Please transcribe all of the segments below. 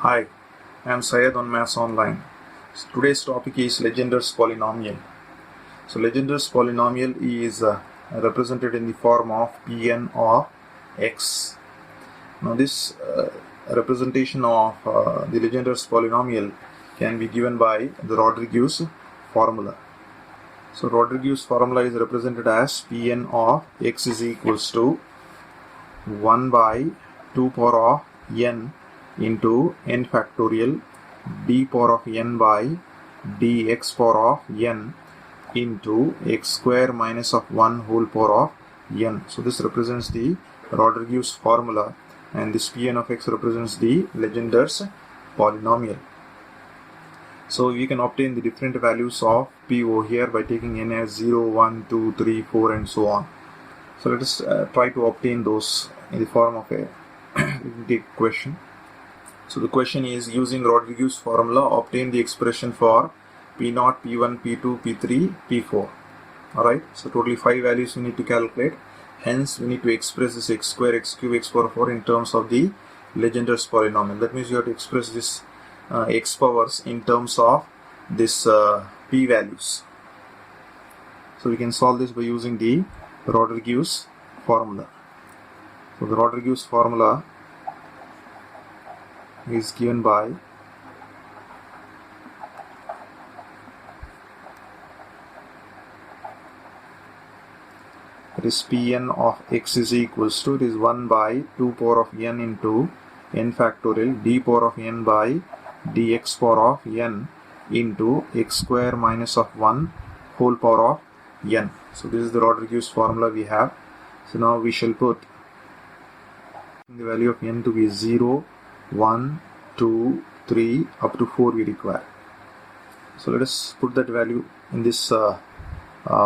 Hi, I am Syed on Maths Online. Today's topic is Legendre's polynomial. So Legendre's polynomial is represented in the form of Pn of x. Now this representation of the Legendre's polynomial can be given by the Rodrigues formula. So Rodrigues formula is represented as Pn of x is equals to 1 by 2 power of n into n factorial d power of n by dx power of n into x square minus of 1 whole power of n. So this represents the Rodrigues formula, and this Pn of x represents the Legendre's polynomial. So we can obtain the different values of p over here by taking n as 0, 1, 2, 3, 4 and so on. So let us try to obtain those in the form of a question. So the question is, using Rodrigues formula, obtain the expression for P0, P1, P2, P3, P4. Alright, so totally 5 values we need to calculate. Hence, we need to express this x square, x cube, x power 4 in terms of the Legendre's polynomial. That means you have to express this x powers in terms of this p values. So we can solve this by using the Rodrigues formula. So the Rodrigues formula is given by it is Pn of x is equals to, it is 1 by 2 power of n into n factorial d power of n by dx power of n into x square minus of 1 whole power of n. So this is the Rodrigues formula we have. So now we shall put the value of n to be 0, 1, 2, 3 up to 4 we require. So let us put that value in this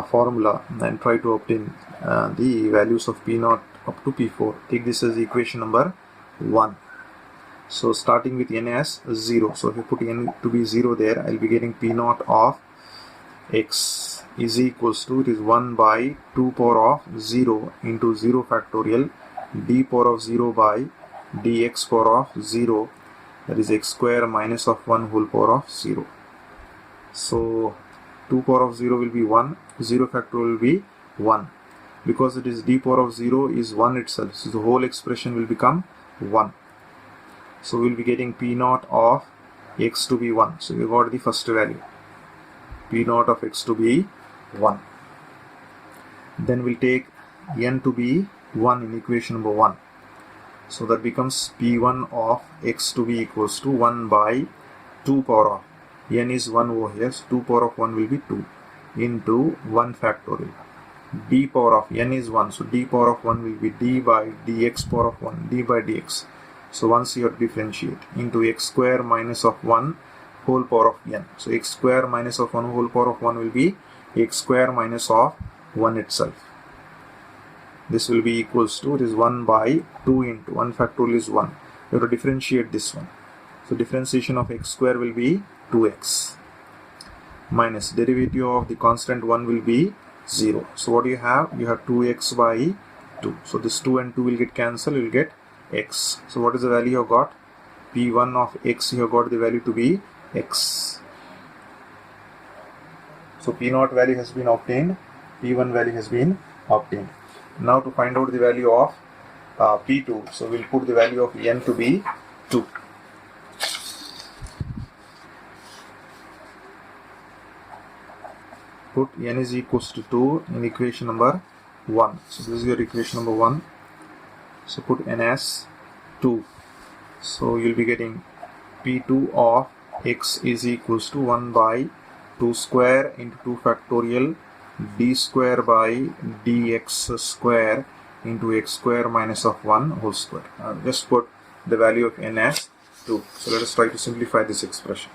formula and try to obtain the values of P0 up to P4. Take this as equation number 1. So starting with n as 0. So if you put n to be 0 there, I will be getting P0 of x is equals to, it is 1 by 2 power of 0 into 0 factorial d power of 0 by dx power of 0, that is x square minus of 1 whole power of 0. So 2 power of 0 will be 1, 0 factorial will be 1. Because it is d power of 0 is 1 itself, so the whole expression will become 1. So we will be getting P0 of x to be 1. So we got the first value, P0 of x to be 1. Then we'll take n to be 1 in equation number 1. So that becomes P1 of x to be equals to 1 by 2 power of n is 1 over here, so 2 power of 1 will be 2 into 1 factorial d power of n is 1, so d power of 1 will be d by dx power of 1, d by dx. So once you have to differentiate into x square minus of 1 whole power of n. So x square minus of 1 whole power of 1 will be x square minus of 1 itself. This will be equals to, it is 1 by 2 into 1 factorial is 1. You have to differentiate this one. So differentiation of x square will be 2x minus derivative of the constant 1 will be 0. So what do you have? You have 2x by 2. So this 2 and 2 will get cancelled, you will get x. So what is the value you have got? P1 of x, you have got the value to be x. So P0 value has been obtained, P1 value has been obtained. Now to find out the value of P2, so we'll put the value of n to be 2. Put n is equals to 2 in equation number 1. So this is your equation number 1. So put n as 2. So you'll be getting P2 of x is equals to 1 by 2 square into 2 factorial d square by dx square into x square minus of 1 whole square. Just put the value of n as 2. So let us try to simplify this expression,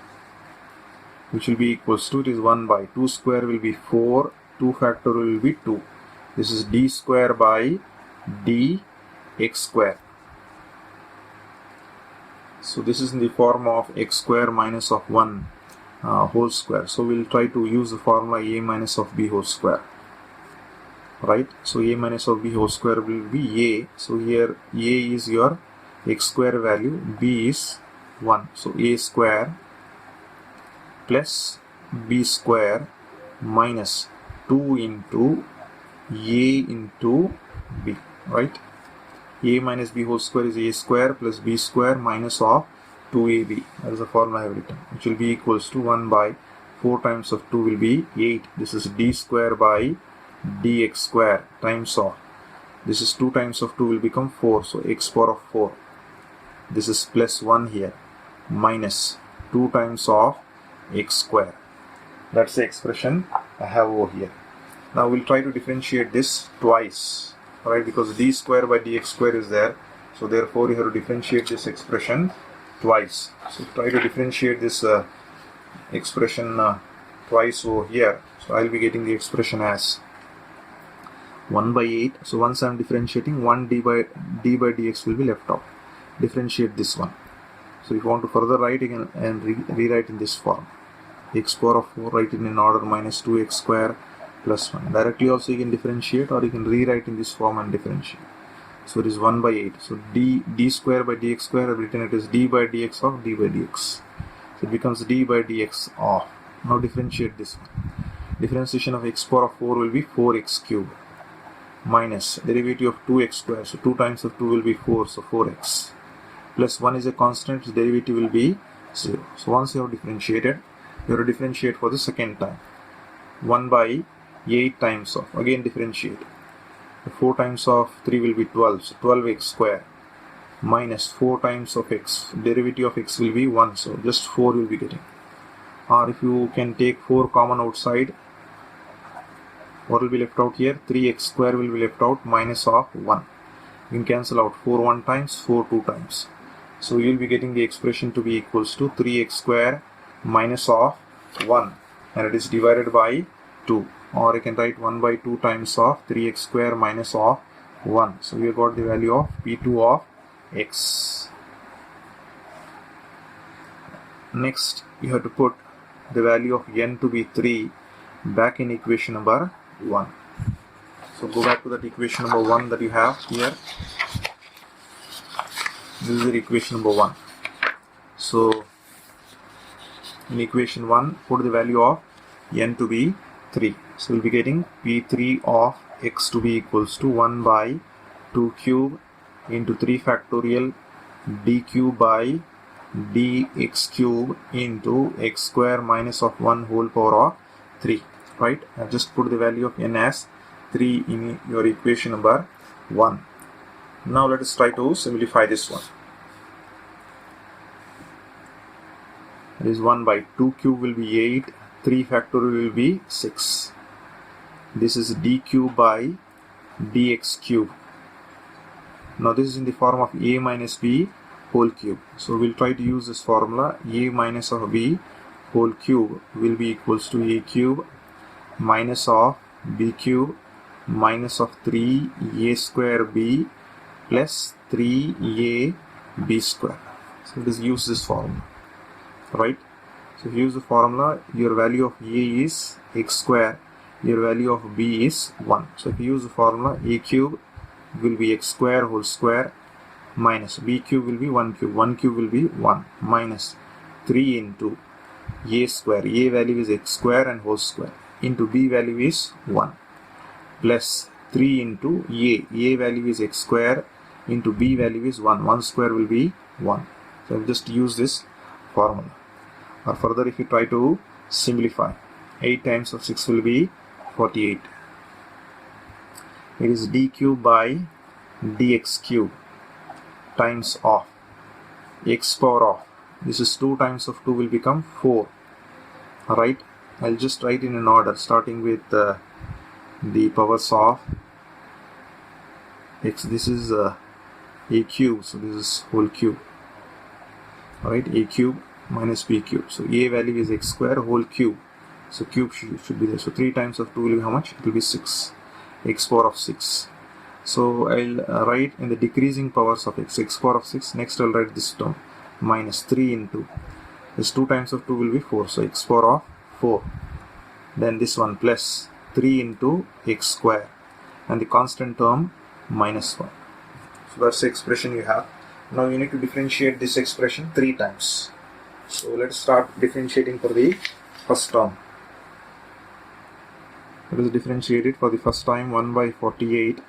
which will be equals to, it is 1 by 2 square will be 4, 2 factorial will be 2. This is d square by dx square. So this is in the form of x square minus of 1 whole square. So we'll try to use the formula a minus of b whole square. Right? So a minus of b whole square will be a. So here a is your x square value, b is 1. So a square plus b square minus 2 into a into b, right? A minus b whole square is a square plus b square minus of 2ab. That is the formula I have written, which will be equals to 1 by 4 times of 2 will be 8. This is d square by dx square times of, this is 2 times of 2 will become 4, so x power of 4. This is plus 1 here, minus 2 times of x square. That's the expression I have over here. Now we'll try to differentiate this twice, right? Because d square by dx square is there, so therefore you have to differentiate this expression twice. So try to differentiate this expression twice over here. So I'll be getting the expression as 1 by 8. So once I'm differentiating, 1 d by dx will be left out. Differentiate this one. So if you want to further write, you can rewrite in this form. X power of 4, write it in order, minus 2x square plus 1. Directly also you can differentiate, or you can rewrite in this form and differentiate. So it is 1 by 8. So d square by dx square, I have written it as d by dx of d by dx. So it becomes d by dx of. Now differentiate this one. Differentiation of x power of 4 will be 4x cube minus derivative of 2x square. So 2 times of 2 will be 4, so 4x. Plus 1 is a constant, its derivative will be 0. So once you have differentiated, you have to differentiate for the second time. 1 by 8 times of, again differentiate. 4 times of 3 will be 12, so 12x square minus 4 times of x, derivative of x will be 1, so just 4 will be getting. Or if you can take 4 common outside, what will be left out here? 3x square will be left out, minus of 1. You can cancel out 4 1 times, 4 2 times. So you will be getting the expression to be equals to 3x square minus of 1, and it is divided by 2. Or you can write 1 by 2 times of 3x square minus of 1. So we have got the value of P2 of x. Next, you have to put the value of n to be 3 back in equation number 1. So go back to that equation number 1 that you have here. This is the equation number 1. So in equation 1, put the value of n to be 3. So we'll be getting P3 of x to be equals to 1 by 2 cube into 3 factorial d cube by dx cube into x square minus of 1 whole power of 3. Right? I've just put the value of n as 3 in your equation number 1. Now let us try to simplify this one. That is 1 by 2 cube will be 8, 3 factorial will be 6. This is d cube by dx cube. Now this is in the form of a minus b whole cube. So we'll try to use this formula. A minus of b whole cube will be equals to a cube minus of b cube minus of 3a square b plus 3a b square. So just use this formula, right? So if you use the formula, your value of a is x square, your value of b is 1. So if you use the formula, a cube will be x square whole square minus b cube will be 1 cube, 1 cube will be 1 minus 3 into a square, a value is x square and whole square, into b value is 1 plus 3 into a value is x square into b value is 1, 1 square will be 1. So I'll just use this formula. Or further, if you try to simplify, 8 times of 6 will be 48. It is d cube by dx cube times of x power of, this is 2 times of 2 will become 4. Alright, I'll just write in an order starting with the powers of x. This is a cube, so this is whole cube. Alright, a cube minus b cube. So a value is x square whole cube. So cube should be there. So 3 times of 2 will be how much? It will be 6. X power of 6. So I'll write in the decreasing powers of x, x power of 6. Next I'll write this term minus 3 into this 2 times of 2 will be 4. So x power of 4. Then this one plus 3 into x square and the constant term minus 1. So that's the expression you have. Now you need to differentiate this expression 3 times. So let's start differentiating for the first term. Let us differentiate it for the first time 1 by 48.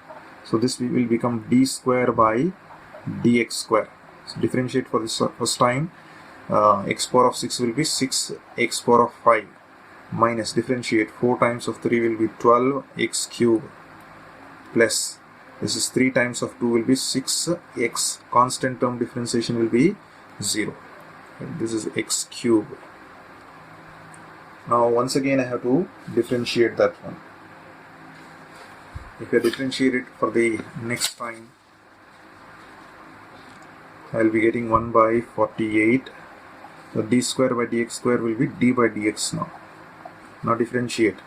So this will become d square by dx square. So differentiate for this first time, x power of 6 will be 6 x power of 5 minus differentiate 4 times of 3 will be 12 x cube plus this is 3 times of 2 will be 6x, constant term differentiation will be 0. And this is x cube. Now once again I have to differentiate that one. If I differentiate it for the next time, I will be getting 1 by 48. So d square by dx square will be d by dx now. Now differentiate.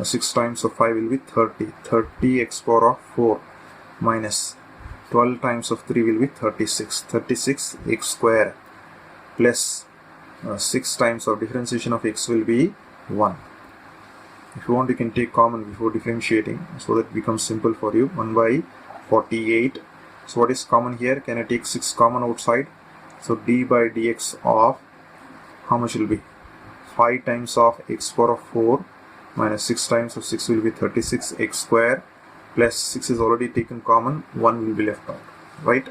6 times of 5 will be 30. 30 x power of 4 minus 12 times of 3 will be 36. 36 x square plus 6 times of differentiation of x will be 1. If you want, you can take common before differentiating so that it becomes simple for you. 1 by 48. So what is common here? Can I take 6 common outside? So d by dx of how much will be? 5 times of x power of 4 minus 6 times of 6 will be 36 x square plus 6 is already taken common, 1 will be left out, right?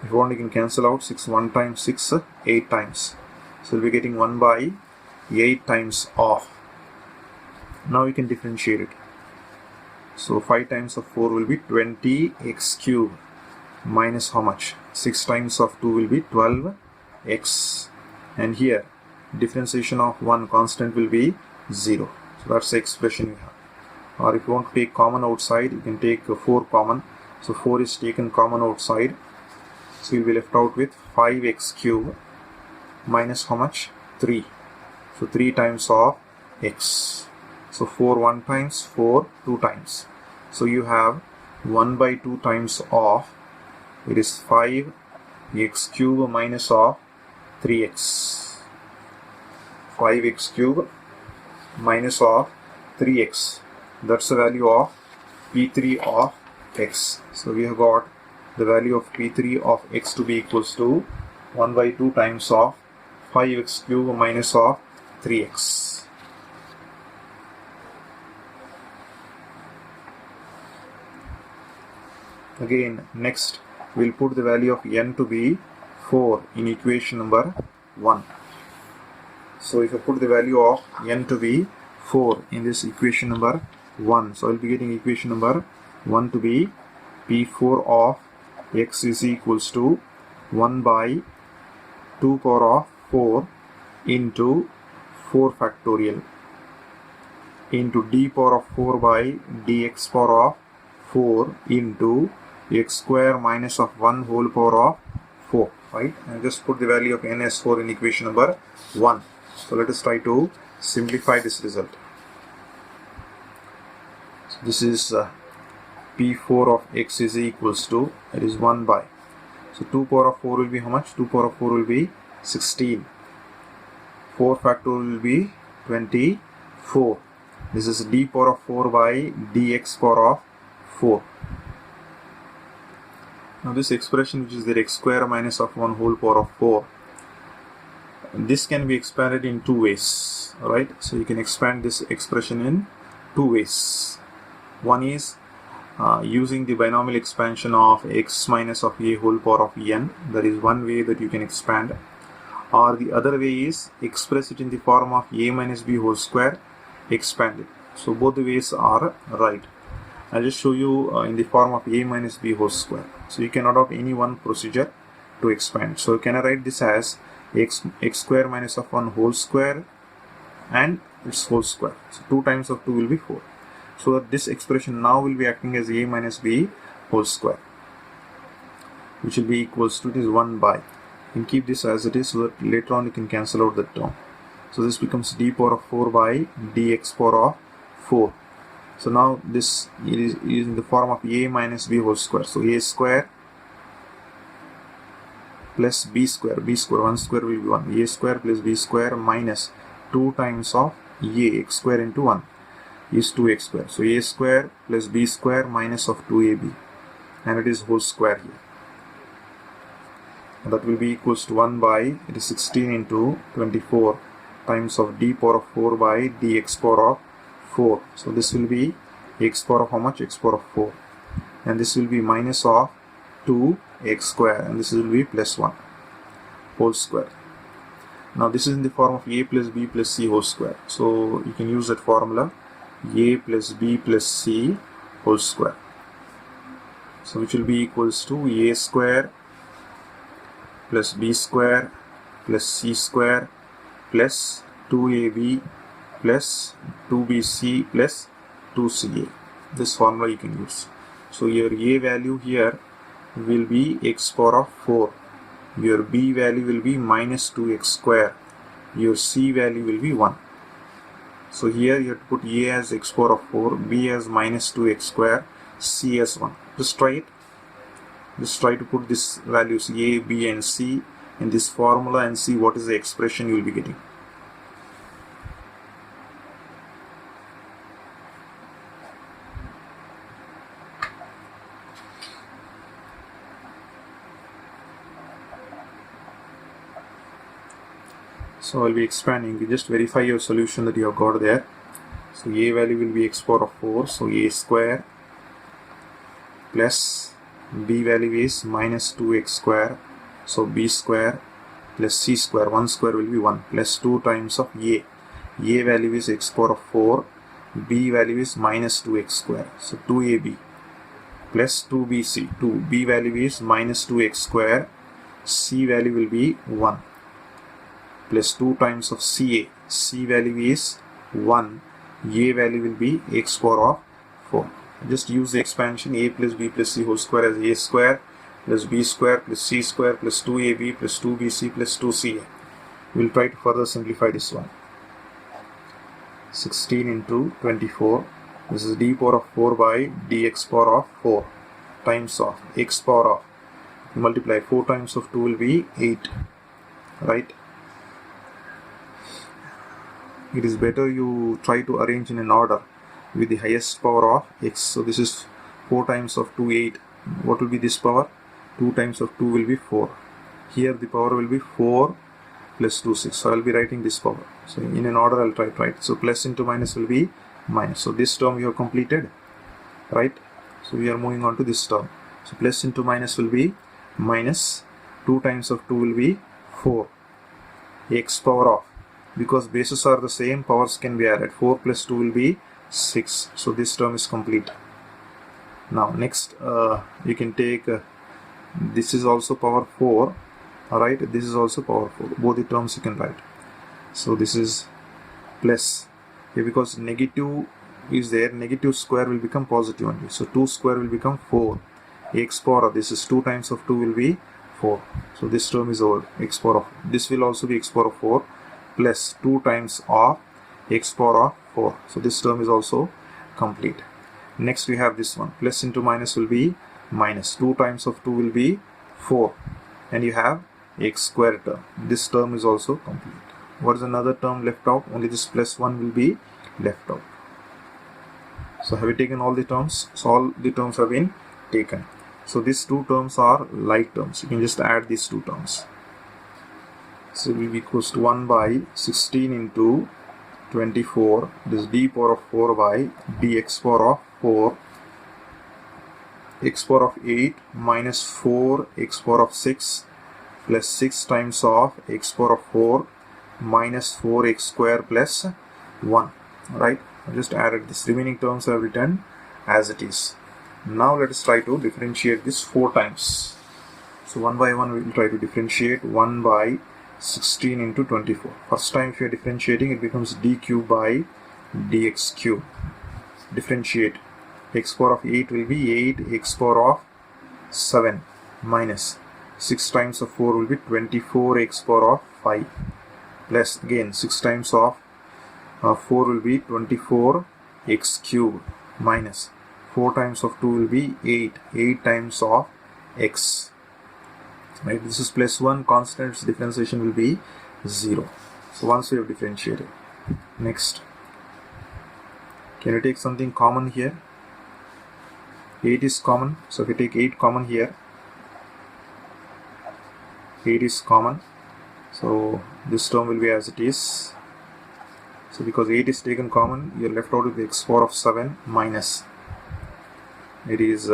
If you want, you can cancel out 6 1 times 6 8 times. So we'll be getting 1 by 8 times of. Now you can differentiate it. So 5 times of 4 will be 20 x cube minus how much? 6 times of 2 will be 12 x, and here differentiation of 1 constant will be 0. So that's the expression you have. Or if you want to take common outside, you can take 4 common. So 4 is taken common outside. So you'll be left out with 5x cube minus how much? 3. So 3 times of x. So 4 1 times, 4 2 times. So you have 1 by 2 times of, it is 5x cube minus of 3x. 5x cube minus of 3x. That's the value of P3 of x. So we have got the value of P3 of x to be equals to 1 by 2 times of 5x cube minus of 3x. Again, next we'll put the value of n to be 4 in equation number 1. So if I put the value of n to be 4 in this equation number 1, so I'll be getting equation number 1 to be P4 of x is equals to 1 by 2 power of 4 into 4 factorial into d power of 4 by dx power of 4 into x square minus of 1 whole power of 4, right? And just put the value of n as 4 in equation number 1. So let us try to simplify this result. So this is P4 of x is equals to, it is 1 by, so 2 power of 4 will be how much? 2 power of 4 will be 16. 4 factorial will be 24. This is d power of 4 by dx power of 4. Now this expression, which is the x square minus of 1 whole power of 4, this can be expanded in 2 ways, right? So you can expand this expression in 2 ways. One is using the binomial expansion of x minus of a whole power of n. That is one way that you can expand. Or the other way is express it in the form of a minus b whole square expanded. So both the ways are right. I'll just show you in the form of a minus b whole square. So you can adopt any one procedure to expand. So can I write this as x square minus of 1 whole square and its whole square. So 2 times of 2 will be 4. So that this expression now will be acting as a minus b whole square, which will be equals to, it is 1 by. You can keep this as it is so that later on you can cancel out that term. So this becomes d power of 4 by dx power of 4. So now this is in the form of a minus b whole square. So a square plus b square, 1 square will be 1, a square plus b square minus 2 times of a, x square into 1 is 2x square. So a square plus b square minus of 2ab, and it is whole square here. that will be equals to 1 by, it is 16 into 24 times of d power of 4 by dx power of 4. So this will be x power of how much? X power of 4. And this will be minus of 2x square, and this will be plus 1 whole square. Now this is in the form of a plus b plus c whole square. So you can use that formula, a plus b plus c whole square. So which will be equals to a square plus b square plus c square plus 2ab plus 2bc plus 2ca. This formula you can use. So your a value here will be x power of 4. Your b value will be minus 2x square. Your c value will be 1. So here you have to put a as x power of 4, b as minus 2x square, c as 1. Just try it. Just try to put these values a, b and c in this formula and see what is the expression you will be getting. So I'll be expanding. You just verify your solution that you have got there. So a value will be x power of 4. So a square plus b value is minus 2x square. So b square plus c square. 1 square will be 1 plus 2 times of a. A value is x power of 4. B value is minus 2x square. So 2ab plus 2bc. 2b value is minus 2x square. C value will be 1. Plus 2 times of CA. C value is 1. A value will be x power of 4. Just use the expansion a plus b plus c whole square as a square plus b square plus c square plus 2ab plus 2bc plus 2ca. We will try to further simplify this one. 16 into 24. This is d power of 4 by dx power of 4 times of x power of. Multiply 4 times of 2 will be 8. Right? It is better you try to arrange in an order with the highest power of x. So this is 4 times of 2, 8. What will be this power? 2 times of 2 will be 4. Here the power will be 4 plus 2, 6. So I will be writing this power. So in an order I will try to write. So plus into minus will be minus. So this term we have completed. Right? So we are moving on to this term. So plus into minus will be minus. 2 times of 2 will be 4. X power of. Because bases are the same, powers can be added. 4 plus 2 will be 6. So this term is complete. Now next you can take this is also power 4. Alright, this is also power 4. Both the terms you can write. So this is plus. Okay, because negative is there, negative square will become positive only. So 2 square will become 4. X power of this is 2 times of 2 will be 4. So this term is over. X power of. This will also be x power of 4. Plus 2 times of x power of 4. So this term is also complete. Next we have this one. Plus into minus will be minus. 2 times of 2 will be 4. And you have x square term. This term is also complete. What is another term left out? Only this plus 1 will be left out. So have you taken all the terms? So all the terms have been taken. So these two terms are like terms. You can just add these two terms. So it will be equals to 1 by 16 into 24. This d power of 4 by dx power of 4. X power of 8 minus 4 x power of 6 plus 6 times of x power of 4 minus 4x square plus 1. Right? I just added this. Remaining terms I have written as it is. Now let us try to differentiate this 4 times. So one by one we will try to differentiate 1 by 16 into 24. First time if you are differentiating, it becomes d cube by dx cube. Differentiate. X power of 8 will be 8 x power of 7 minus 6 times of 4 will be 24 x power of 5 plus again 6 times of 4 will be 24 x cube minus 4 times of 2 will be 8 times of x. Right, this is plus 1, constant, differentiation will be 0. So once we have differentiated, next, can you take something common here? 8 is common, so if you take 8 common here, 8 is common, so this term will be as it is. So because 8 is taken common, you are left out with x power of 7 minus, it is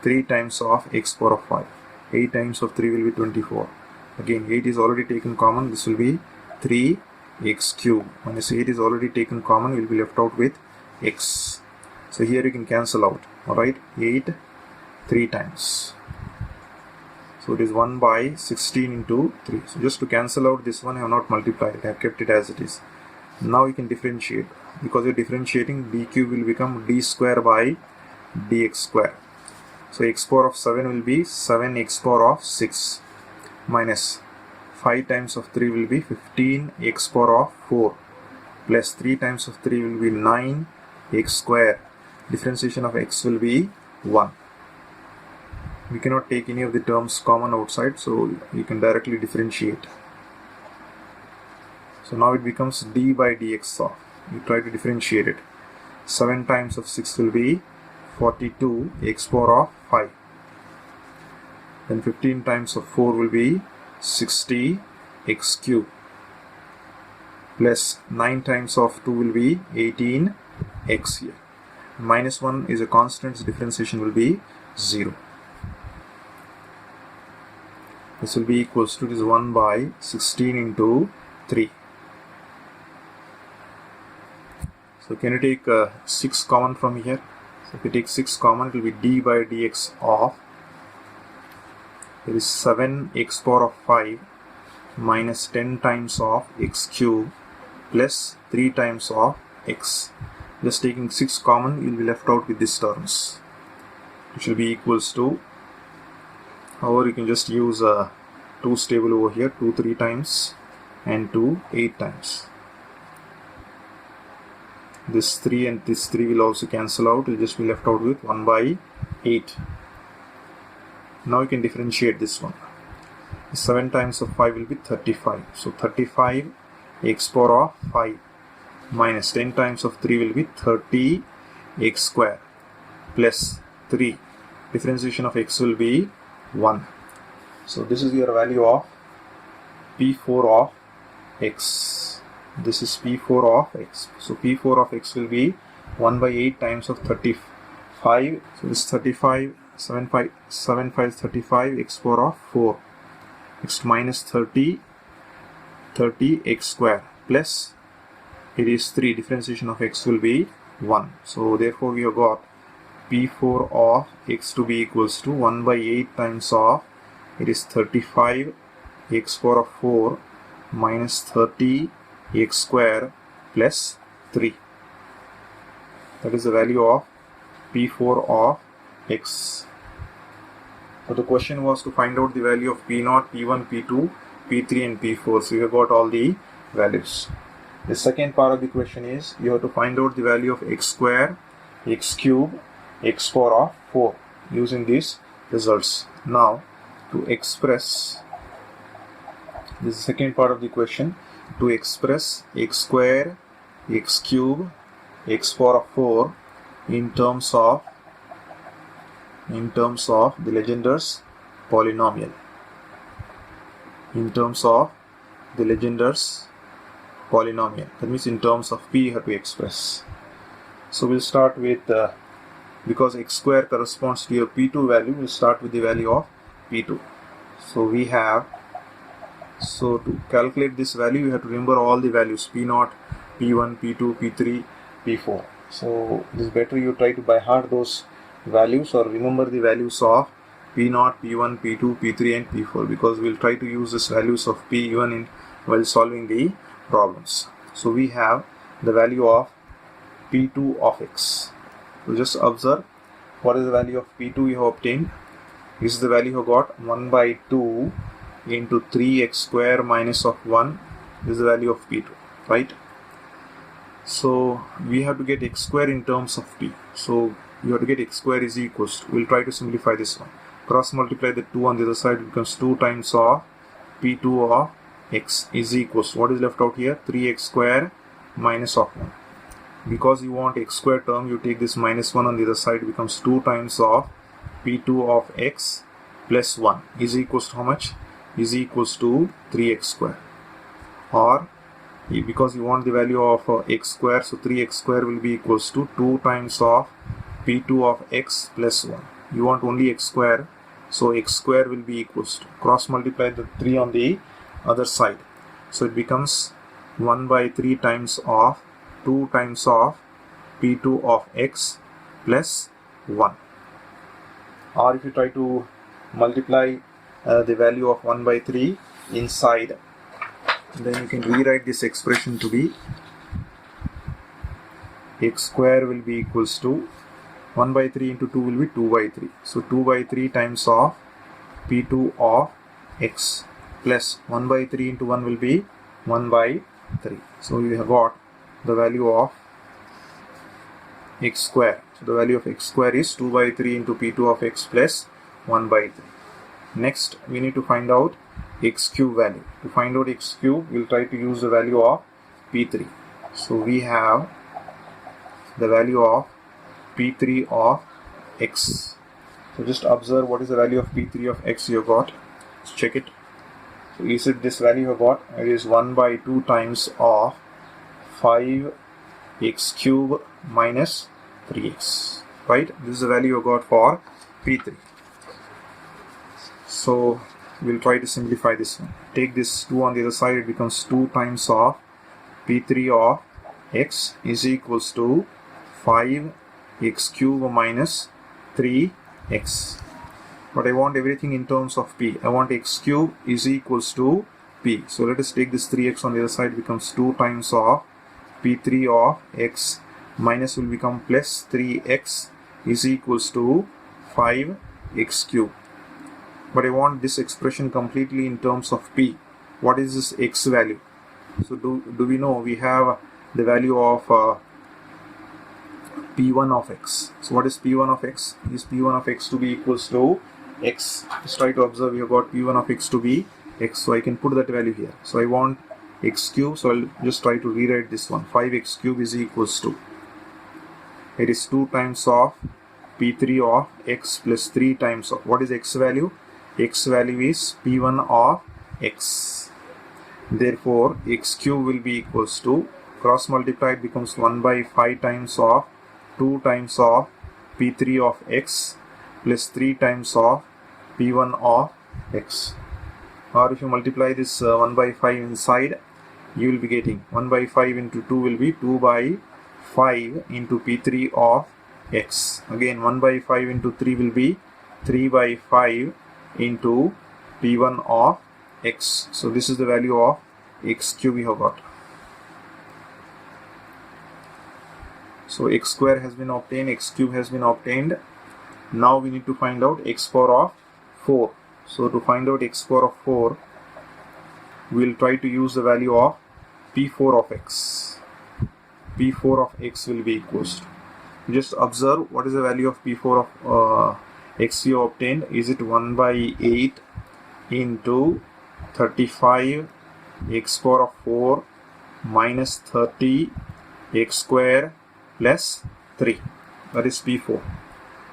3 times of x power of 5. 8 times of 3 will be 24. Again 8 is already taken common, this will be 3x cube minus 8 is already taken common, will be left out with x. So here you can cancel out. Alright, 8 3 times. So it is 1 by 16 into 3. So just to cancel out this one, I have not multiplied it, I have kept it as it is. Now you can differentiate. Because you are differentiating, d cube will become d square by dx square. So x power of 7 will be 7x power of 6 minus 5 times of 3 will be 15x power of 4 plus 3 times of 3 will be 9x square. Differentiation of x will be 1. We cannot take any of the terms common outside, so you can directly differentiate. So now it becomes d by dx of, you try to differentiate it. 7 times of 6 will be 42 x power of 5. Then 15 times of 4 will be 60 x cube. Plus 9 times of 2 will be 18 x here. Minus 1 is a constant, so differentiation will be 0. This will be equals to this 1 by 16 into 3. So can you take 6 common from here? So if you take 6 common, it will be d by dx of, there is 7x power of 5 minus 10 times of x cube plus 3 times of x. Just taking 6 common, you will be left out with these terms, which will be equals to, however you can just use 2 stable over here, 2 3 times and 2 8 times. This 3 and this 3 will also cancel out, will just be left out with 1 by 8. Now you can differentiate this one. 7 times of 5 will be 35. So 35 x power of 5 minus 10 times of 3 will be 30 x square plus 3. Differentiation of x will be 1. So this is your value of P4 of x. This is P4 of x. So P4 of x will be 1 by 8 times of 35. So this 35, 7 5 35 x power of 4. Next minus 30 x square plus, it is 3. Differentiation of x will be 1. So therefore we have got P4 of x to be equals to 1 by 8 times of, it is 35 x power of 4 minus 30 x square plus 3. That is the value of P4 of x. So the question was to find out the value of P0, P1, P2, P3 and P4. So you have got all the values. The second part of the question is you have to find out the value of x square, x cube, x power of 4 using these results. Now to express, this is the second part of the question, to express x square, x cube, x power of 4 in terms of the Legendre's polynomial. In terms of the Legendre's polynomial. That means in terms of p you have to express. So we'll start with, because x square corresponds to your p2 value, we'll start with the value of p2. So we have, so to calculate this value you have to remember all the values p0, p1, p2, p3, p4. So it is better you try to by heart those values or remember the values of p0, p1, p2, p3 and p4, because we'll try to use these values of p even in while solving the problems. So we have the value of p2 of x. So just observe what is the value of p2 you have obtained. This is the value you got, 1 by 2 into 3x square minus of 1. This is the value of p2, right? So we have to get x square in terms of p. So you have to get x square is equals to, we'll try to simplify this one. Cross multiply the 2 on the other side, it becomes 2 times of p2 of x is equals to, what is left out here, 3x square minus of 1. Because you want x square term, you take this minus 1 on the other side, becomes 2 times of p2 of x plus 1 is equals to how much, is equals to 3x square, or because you want the value of x square, so 3x square will be equals to 2 times of p2 of x plus 1. You want only x square, so x square will be equals to, cross multiply the 3 on the other side, so it becomes 1 by 3 times of 2 times of p2 of x plus 1. Or if you try to multiply the value of 1 by 3 inside, then you can rewrite this expression to be x square will be equals to 1 by 3 into 2 will be 2 by 3. So 2 by 3 times of p2 of x plus 1 by 3 into 1 will be 1 by 3. So we have got the value of x square. So the value of x square is 2 by 3 into p2 of x plus 1 by 3. Next we need to find out x cube value. To find out x cube, we'll try to use the value of p3. So we have the value of p3 of x. So just observe what is the value of p3 of x you got. Let's check it. So is it this value you got? It is 1 by 2 times of 5x cube minus 3x. Right? This is the value you got for p3. So we'll try to simplify this one. Take this 2 on the other side, it becomes 2 times of p3 of x is equals to 5x cube minus 3x. But I want everything in terms of p. I want x cube is equals to p. So let us take this 3x on the other side, becomes 2 times of p3 of x minus will become plus 3x is equals to 5x cube. But I want this expression completely in terms of p. What is this x value? So do we know we have the value of p1 of x. So what is p1 of x? Is p1 of x to be equals to x. Just try to observe, we have got p1 of x to be x, so I can put that value here. So I want x cube, so I'll just try to rewrite this one. 5x cube is equals to, it is 2 times of p3 of x plus 3 times of, what is x value? X value is p1 of x. Therefore x cube will be equals to, cross multiplied becomes 1 by 5 times of 2 times of p3 of x plus 3 times of p1 of x. Or if you multiply this 1 by 5 inside, you will be getting 1 by 5 into 2 will be 2 by 5 into p3 of x. Again 1 by 5 into 3 will be 3 by 5 into p1 of x. So this is the value of x cube we have got. So x square has been obtained, x cube has been obtained. Now we need to find out x power of 4. So to find out x power of 4, we will try to use the value of p4 of x. p4 of x will be equals to, just observe what is the value of p4 of x you obtained. Is it 1 by 8 into 35 x power of 4 minus 30 x square plus 3, that is p4.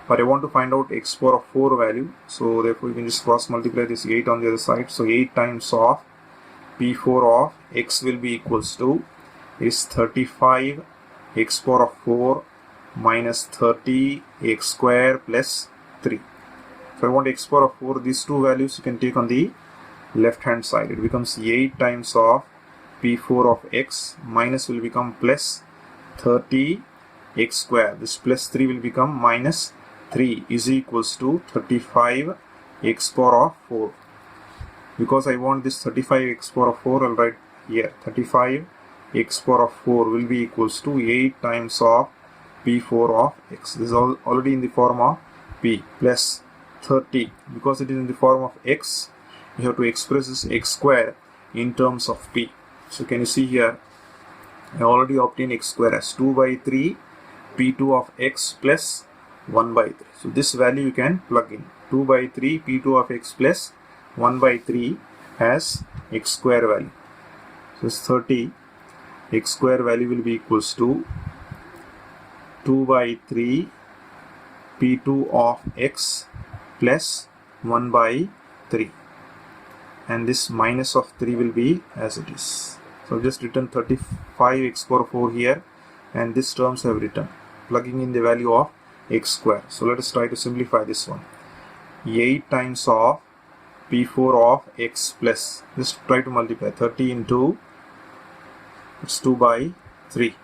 But I want to find out x power of 4 value, so therefore you can just cross multiply this 8 on the other side. So 8 times of p4 of x will be equals to, is 35 x power of 4 minus 30 x square plus 3. So I want x power of 4, these two values you can take on the left hand side. It becomes 8 times of p4 of x minus will become plus 30 x square. This plus 3 will become minus 3 is equals to 35 x power of 4. Because I want this 35 x power of 4, I'll write here 35 x power of 4 will be equals to 8 times of p4 of x. This is already in the form of p, plus 30. Because it is in the form of x, you have to express this x square in terms of p. So can you see here, I already obtained x square as 2 by 3 p2 of x plus 1 by 3. So this value you can plug in, 2 by 3 p2 of x plus 1 by 3 as x square value. So it's 30. X square value will be equals to 2 by 3 p2 of x plus 1 by 3. and this minus of 3 will be as it is. So I've just written 35x power 4 here, and this terms I have written, plugging in the value of x square. So let us try to simplify this one. 8 times of p4 of x plus, just try to multiply 30 into, it's 2 by 3.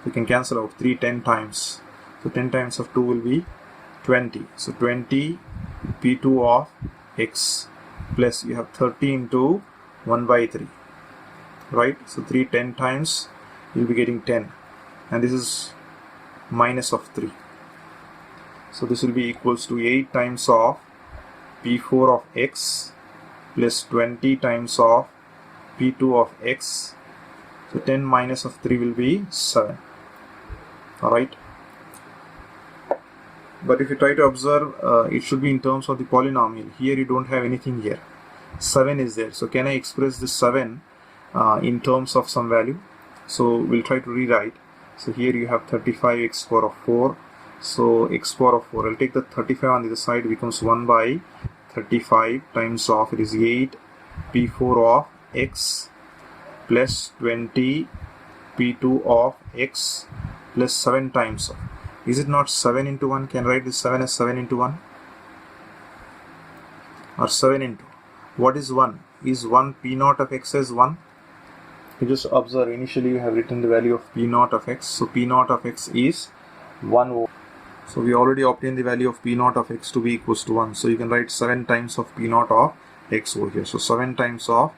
You can cancel out 3 10 times. So 10 times of 2 will be 20. So 20 p2 of x plus, you have 30 into 1 by 3. Right? So 3 10 times, you'll be getting 10. And this is minus of 3. So this will be equals to 8 times of p4 of x plus 20 times of p2 of x. So 10 minus of 3 will be 7. Alright. But if you try to observe, it should be in terms of the polynomial. Here you don't have anything here. 7 is there. So can I express this 7 in terms of some value? So we'll try to rewrite. So here you have 35x power of 4. So x power of 4, I'll take the 35 on the other side, becomes 1 by 35 times of, it is 8 p4 of x plus 20 p2 of x plus 7 times of. Is it not 7 into 1? Can I write this 7 as 7 into 1? Or 7 into, what is 1? Is 1 p naught of x as 1? You just observe, initially you have written the value of p naught of x. So p naught of x is 1 over. So we already obtained the value of p naught of x to be equals to 1. So you can write 7 times of p naught of x over here. So 7 times of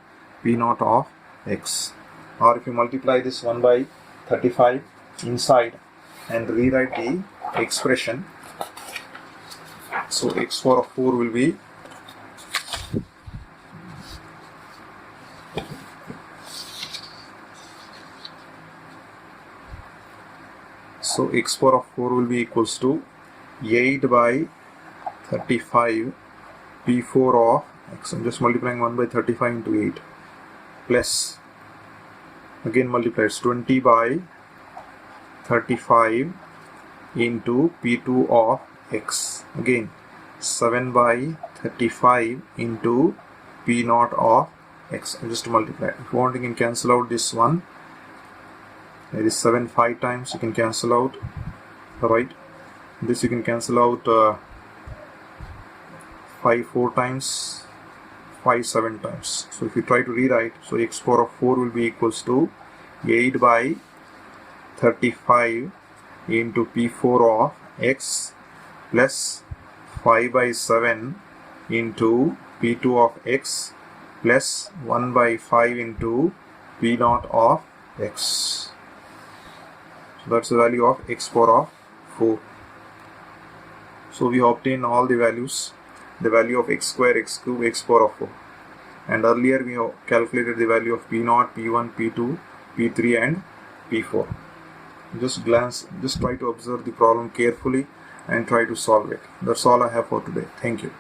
p naught of x. Or if you multiply this 1 by 35 inside and rewrite the expression, so x power of 4 will be x power of 4 will be equals to 8 by 35 p4 of x. I'm just multiplying 1 by 35 into 8 plus, again multiply, it's 20 by 35 into p2 of x, again 7 by 35 into p naught of x. I just multiply. If you want, you can cancel out this one. There is 7 5 times, you can cancel out. Right, this you can cancel out 5 4 times, 5 7 times. So if you try to rewrite, so x power of 4 will be equals to 8 by 35 into p4 of x plus 5 by 7 into p2 of x plus 1 by 5 into p naught of x. So that's the value of x power of 4. So we obtain all the values, the value of x square, x cube, x power of 4. And earlier we have calculated the value of p0, p1, p2, p3 and p4. Just try to observe the problem carefully and try to solve it. That's all I have for today. Thank you.